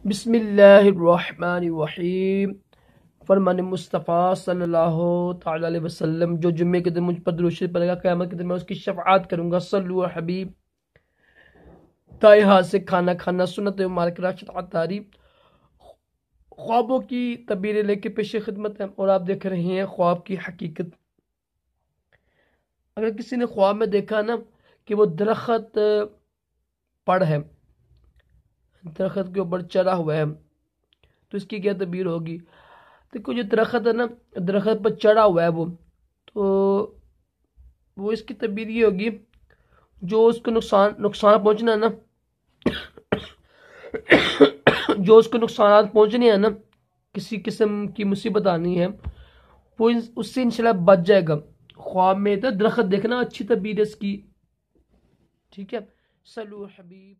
बिस्मिल्लाहिर्रहमानिर्रहीम। फरमान मुस्तफ़ा सल्लल्लाहु ताला अलैहि वसल्लम, जो जुम्मे के दिन मुझ पर दुरूद शरीफ पढ़ेगा क़यामत के दिन मैं उसकी शफ़ाअत करूंगा। सल्लु अला हबीब। दाएं हाथ से खाना खाना सुन्नत मुबारक राशिद अतारी। ख्वाबों की तबीरें लेके पेश खिदमत है और आप देख रहे हैं ख्वाब की हकीकत। अगर किसी ने ख्वाब में देखा ना कि वो दरख्त पड़ है, दरख्त के ऊपर चढ़ा हुआ है, तो इसकी क्या तबीर होगी। देखो, जो दरख्त है ना, दरख्त पर चढ़ा हुआ है तो वो इसकी तबीर ये होगी, जो उसको नुकसान नुकसान पहुंचना है ना जो उसको नुकसान पहुंचने हैं ना, किसी किस्म की मुसीबत आनी है, वो उससे इंशाल्लाह बच जाएगा। ख्वाब में तो दरख्त देखना अच्छी तबीर है इसकी। ठीक है। सल्लु हबीब।